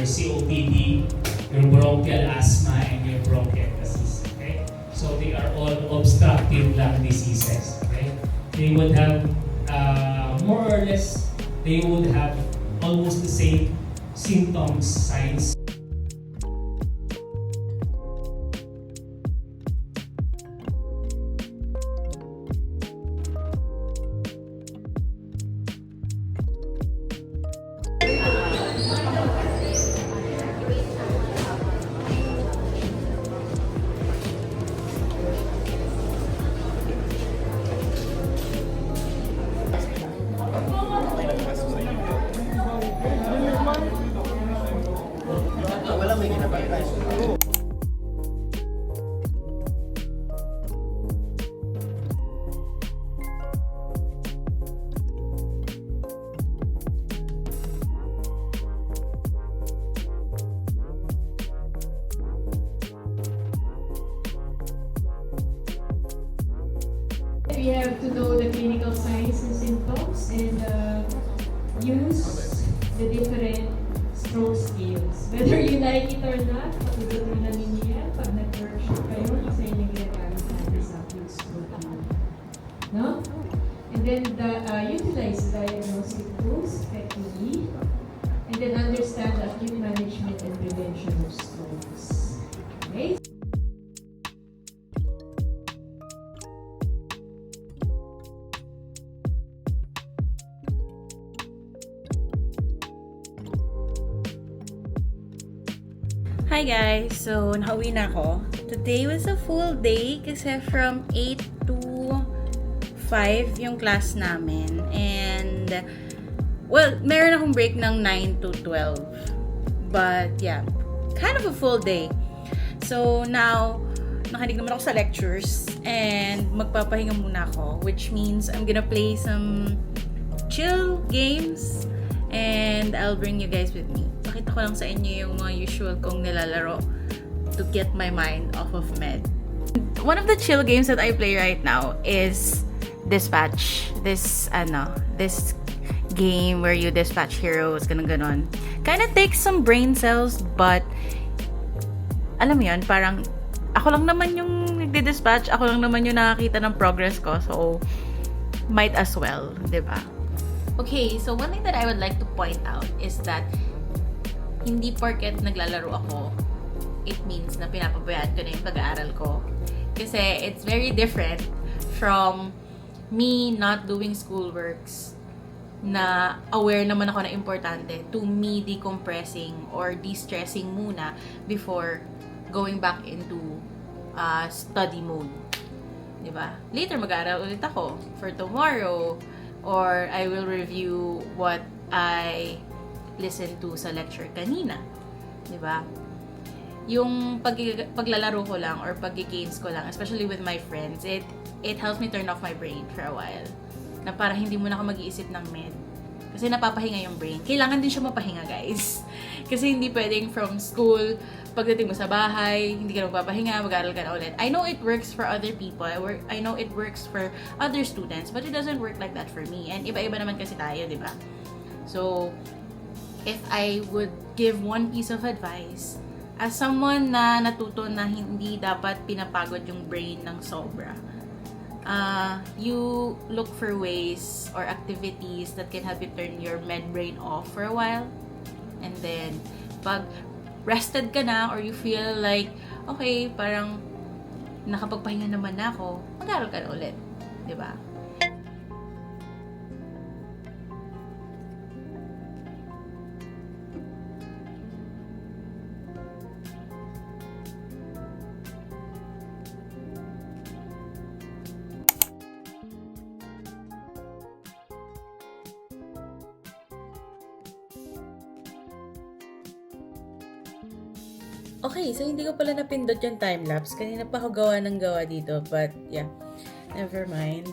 your COPD, your bronchial asthma, and your bronchiectasis. Okay? So they are all obstructive lung diseases. Okay? They would have more or less, they would have almost the same symptoms, signs. Wala may ginabay. We have to know the clinical signs and symptoms and use the different stroke scales. Whether you like it or not, patutuloy na ninyo yan pag nag-workshop kayo kasi yung ginagamit natin sa foods protein. No? And then utilize diagnostic tools effectively and then understand the acute management and prevention of strokes. Okay? Hi guys! So, nakauwi na ako. Today was a full day kasi from 8 to 5 yung class namin. And, well, meron akong break ng 9 to 12. But, yeah, kind of a full day. So, now, nakinig naman ako sa lectures and magpapahinga muna ako, which means I'm gonna play some chill games and I'll bring you guys with me. Pakita ko lang sa inyo yung mga usual kong nilalaro to get my mind off of med. One of the chill games that I play right now is Dispatch. This game where you dispatch heroes, ganon. Kinda takes some brain cells, but alam mo yun, parang ako lang naman yung nagdi-dispatch, ako lang naman yung nakakita ng progress ko, so might as well, diba? Okay, so one thing that I would like to point out is that hindi porket naglalaro ako, it means na pinapabayaan ko na yung pag-aaral ko. Kasi it's very different from me not doing schoolworks na aware naman ako na importante to me decompressing or de-stressing muna before going back into study mode. Diba? Later mag-aaral ulit ako for tomorrow or I will review what I listened to sa lecture kanina. Diba? Yung paglalaro ko lang or pag-games ko lang, especially with my friends, it helps me turn off my brain for a while. Na para hindi mo na ako mag-iisip ng med. Kasi napapahinga yung brain. Kailangan din siya mapahinga, guys. Kasi hindi pwedeng from school, pagdating mo sa bahay, hindi ka na magpapahinga, mag-aaral ka na ulit. I know it works for other people. I know it works for other students, but it doesn't work like that for me. And iba-iba naman kasi tayo, di ba? So, if I would give one piece of advice, as someone na natuto na hindi dapat pinapagod yung brain ng sobra, you look for ways or activities that can help you turn your med brain off for a while. And then, pag rested ka na or you feel like, okay, parang nakapagpahinga naman na ako, mag-aaral ka na ulit. Diba? Okay, so hindi ko pala napindot yung time-lapse. Kanina pa ako gawa ng gawa dito. But, yeah. Never mind.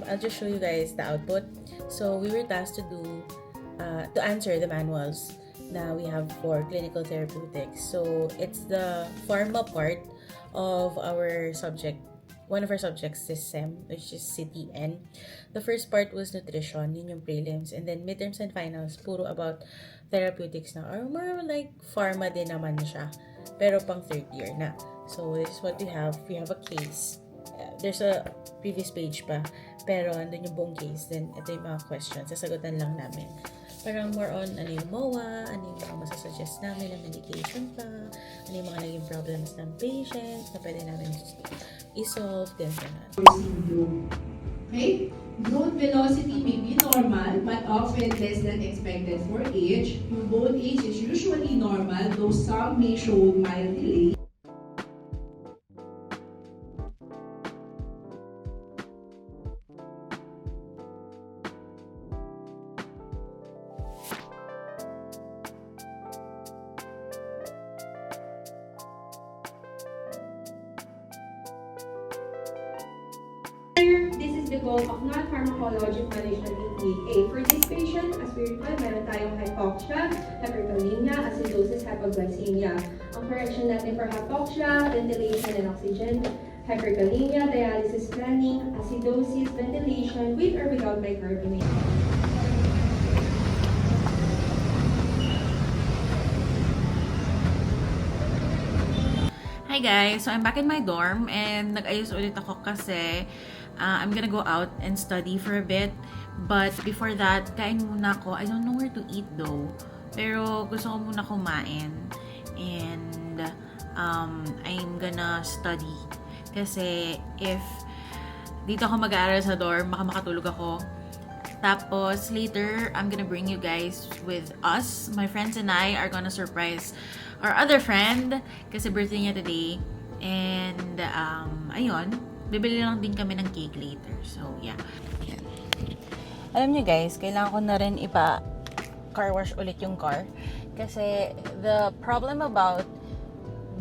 I'll just show you guys the output. So, we were tasked to answer the manuals na we have for clinical therapeutics. So, it's the pharma part of our subject. One of our subjects is SEM, which is CTN. The first part was nutrition, yun yung prelims. And then midterms and finals, puro about therapeutics na, or more like pharma din naman siya, pero pang third year na. So this is what we have. We have a case. There's a previous page pa, pero andun yung buong case. Then ito yung mga questions, sasagutan lang namin. Parang more on ano yung MOA, ano yung mga masasuggest namin na medication pa, ano yung mga naging problems ng patient na pwede namin i-solve, gano'n. Okay? Growth velocity may be normal but often less than expected for age. Yung bone age is usually normal, though some may show mild delay. This is the goal of non-pharmacologic management technique. For this patient, as we recall, meron tayong hypoxia, hyperkalemia, acidosis, hypoglycemia. Ang correction natin for hypoxia, ventilation and oxygen, hyperkalemia, dialysis planning, acidosis, ventilation with or without bicarbonate. Hi guys! So I'm back in my dorm and nag-ayos ulit ako kasi I'm gonna go out and study for a bit. But before that, kain muna ako. I don't know where to eat though. Pero gusto ko muna kumain. And I'm gonna study. Kasi if dito ako mag-aaral sa dorm, baka makatulog ako. Tapos later, I'm gonna bring you guys with us. My friends and I are gonna surprise our other friend kasi birthday niya today. And ayun, bibili lang din kami ng cake later. So yeah. Yan. Alam niyo guys, kailangan ko na rin car wash ulit yung car. Kasi the problem about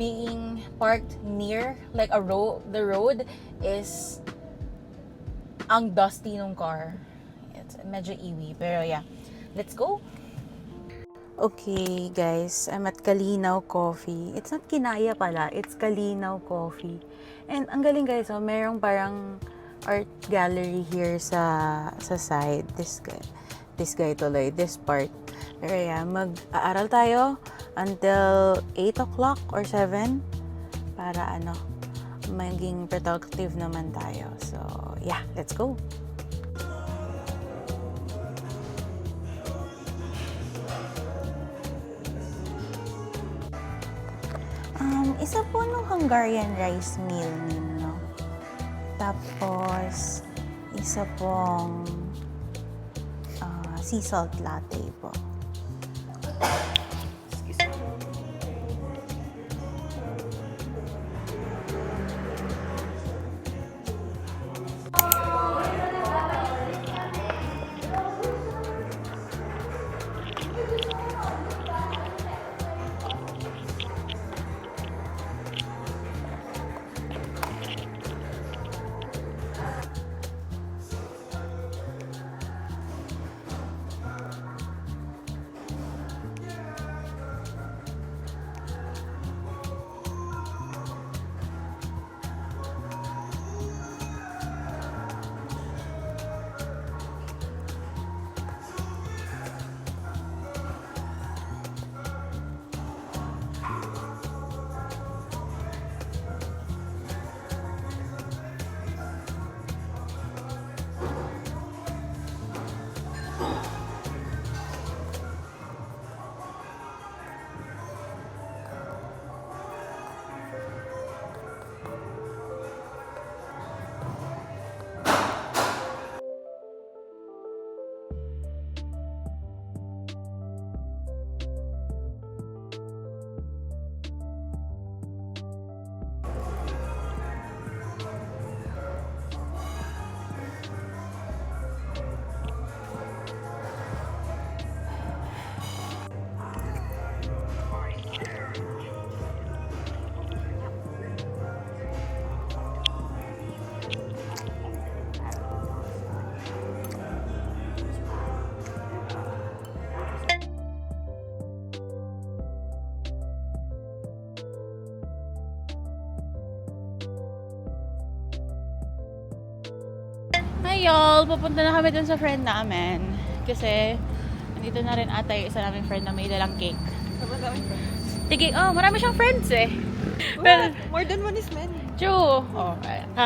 being parked near like the road is ang dusty ng car. It's medyo iwi. Pero yeah, let's go! Okay guys, I'm at Kalinaw Coffee. It's not Kinaya pala, it's Kalinaw Coffee. And ang galing guys, merong parang art gallery here sa side. This guy tuloy, this part. Pero yeah, mag-aaral tayo until 8 o'clock or 7 para maging productive naman tayo. So yeah, let's go! Isa po nung Hungarian rice meal ninyo. Tapos, isa pong sea salt latte po. Hi y'all! Pupunta na kami dun sa friend namin. Kasi Dito na rin ata yung isa naming friend na may dalang cake. Tigay, oh, marami siyang friends eh. Pero, More than one is many. true. Oh,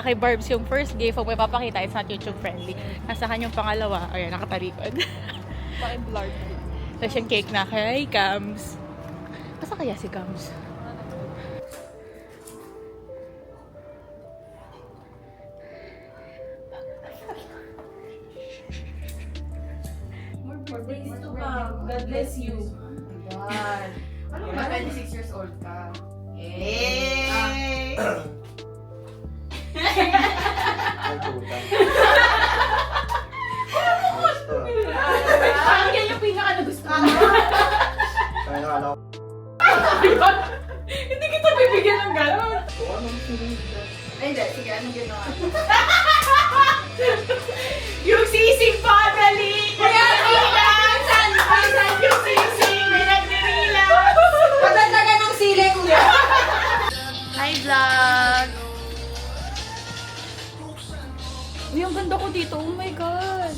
kay Barbs yung first gift, huwag may papakita, it's not YouTube friendly. Nasa kanyang pangalawa, ayan, nakatalikod. Pa-blurred. Tapos yung cake na kay Cams. Basta kaya si Cams? God bless you. God. Ano ba? 26 years old ka. Parang yan yung pinaka na gusto mo. Hindi kita bibigyan ng gano'n. Ay, hindi. Sige, anong ginawa? Yung sisig pa, dali! Kaya bilang! Saan yung sisig? May nagre-relax! Pagdagdagan ng sili, kuya. Hi, vlog! Uy, ang ganda ko dito. Oh my God!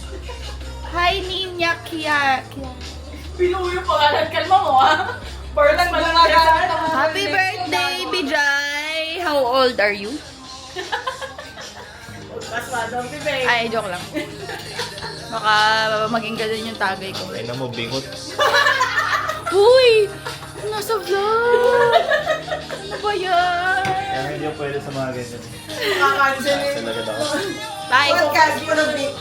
Hi, Ninya Kia. Pinuwi yung pangalan. Kalma mo, ha? Parang malalagaan. Happy birthday, Bijay! How old are you? Ay, joke lang. Baka maging ganun yung tagay ko. Ay na mo, bingot. Uy! Nasa vlog! Ano ba yan? Kaya hindi ako pwede sa mga ganyan. Kakancel eh. Cancel agad ako. Bye! Podcast mo na big.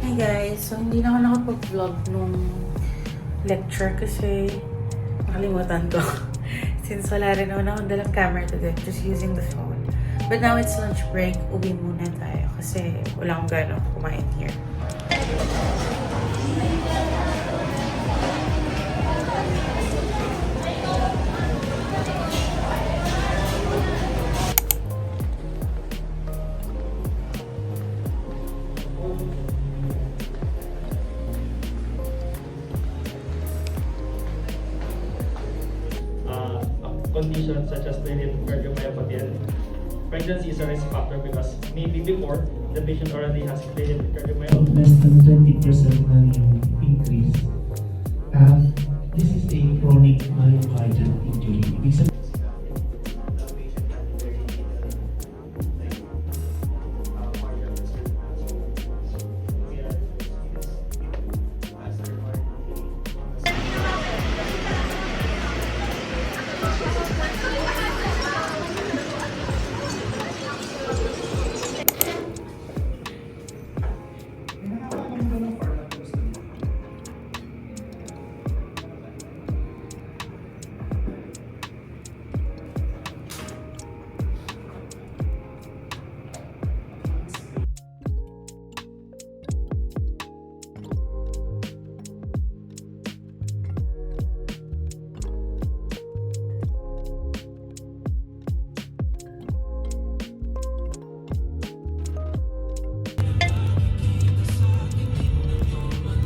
Hi guys! So, hindi na ako nakapag-vlog nung lecture kasi nakalimutan ko. Since wala rin naman akong dalang camera today, just using the phone. But now it's lunch break, uwi muna tayo kasi wala akong gano'ng kumain here. Conditions such as dilated cardiomyopathy and pregnancy is a risk factor because maybe before the patient already has dilated cardiomyopathy. Less than 20% na yung increase. This is a chronic myocardial injury. Ibig sabihin,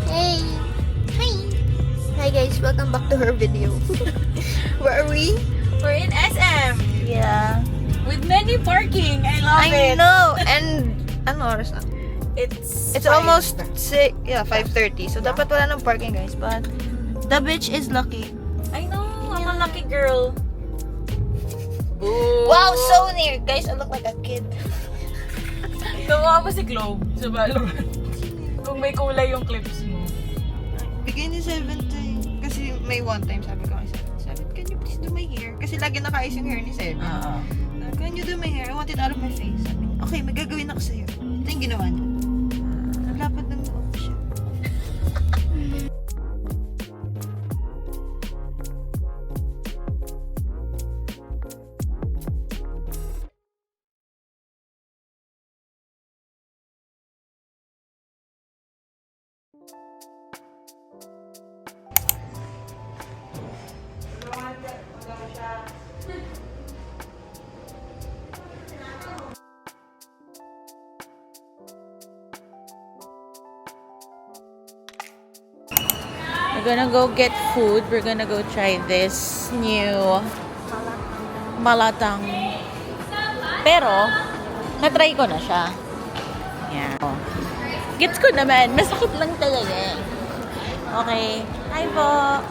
Hey! Hi! Hi guys, welcome back to her video. Where are we? We're in SM! Yeah. With many parking! I love I it! know! And, ano oras na? It's It's almost 5:30. So, dapat wala ng parking guys. But, the bitch is lucky. I know! I'm a lucky girl. Wow, so near! Guys, I look like a kid. Nakuha mo si Globe sa Valorant. Kung may kulay yung clips mo. Bigay ni 7 kasi may one time sabi ko kay 7, can you please do my hair? Kasi lagi nakaayos yung hair ni 7. Can you do my hair? I want it out of my face. Sabi niya, okay, magagawin ako sa'yo. Ito yung ginawa niya. Ang lapad ng buhok siya. gonna go get food. We're gonna go try this new malatang. Pero, na-try ko na siya. Yeah. Gets ko naman. Masakit lang talaga. Okay. Hi po.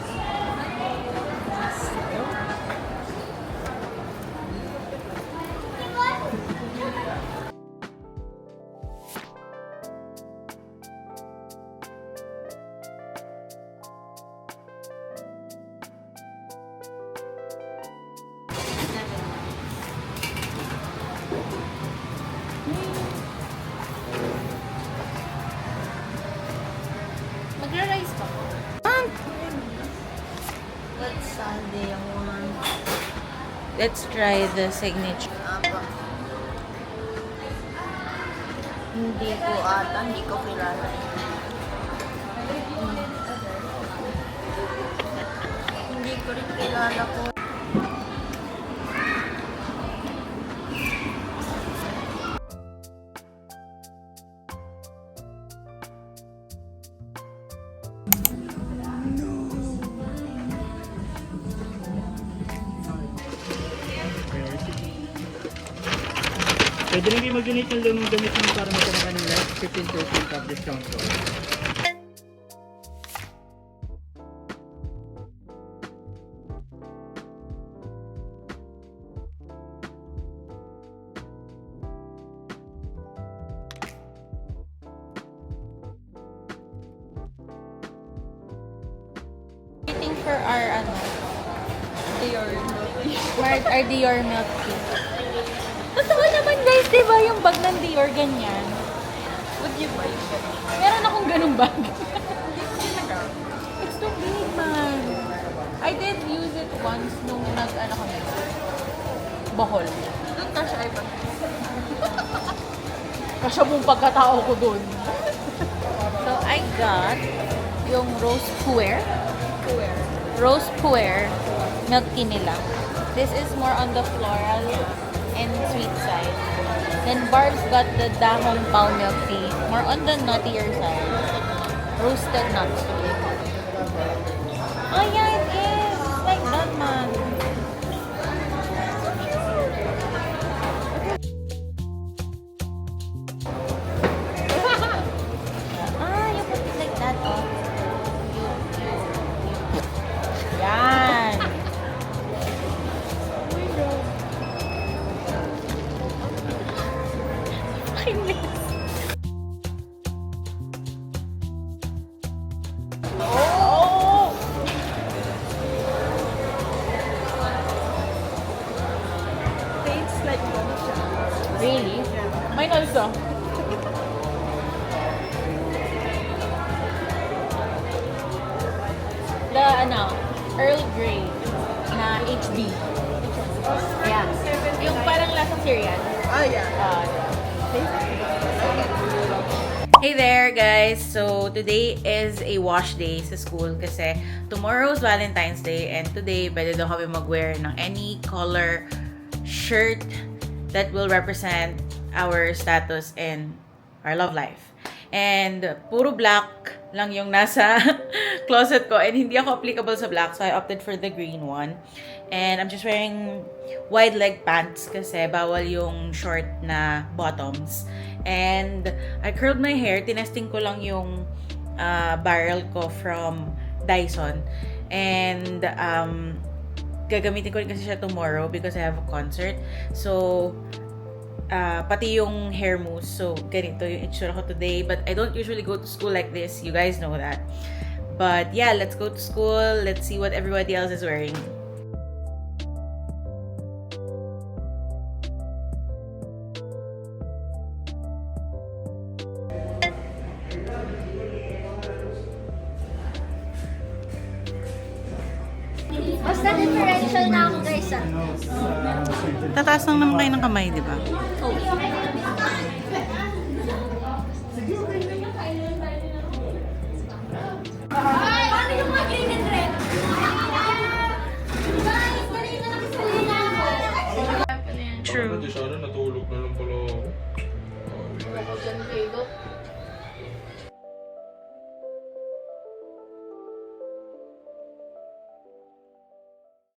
Magra-rice pa ko. Let's Sunday one. Let's try the signature. Hindi ko kilala. Hindi ko rin kilala po. Pwede rin kayo mag-donate ng loan ng gamit ng para magkaroon ka ng 15% off discount ko. Waiting for our Dior. Our Dior milk tea. Totoo naman guys, di ba yung bag ng Dior ganyan? Would you buy it? Meron akong ganung bag. It's too big, man. I did use it once nung kami. Bohol. Doon ka siya iba. Kasya mong pagkatao ko dun. So, I got yung Rose Puer. Rose Puer milk tea nila. This is more on the floral and sweet side. Then Barb's got the Dahong Pao milk tea, more on the nuttier side. Roasted nuts. Oh yeah, it is. It's like that, man. You put it like that, oh. Yan. Oh! Tastes like matcha. Really? Mine also. The Earl Grey na HB. Yeah. Yung parang lasang cereal. Oh yeah. Hey there guys! So today is a wash day sa school kasi tomorrow's Valentine's Day and today pwede daw kami mag-wear ng any color shirt that will represent our status and our love life. And puro black lang yung nasa closet ko and hindi ako applicable sa black so I opted for the green one. And I'm just wearing wide leg pants kasi bawal yung short na bottoms. And I curled my hair. Tinesting ko lang yung barrel ko from Dyson. And gagamitin ko rin kasi siya tomorrow because I have a concert. So, pati yung hair mousse. So, ganito yung itsura ko today. But I don't usually go to school like this. You guys know that. But yeah, let's go to school. Let's see what everybody else is wearing. Basta differential na ako guys ah. Tataas lang naman kayo ng kamay, di ba? Paano yung mga green and red? Guys, dali na nakisalina ako. True. Sana natulog na lang pala ako.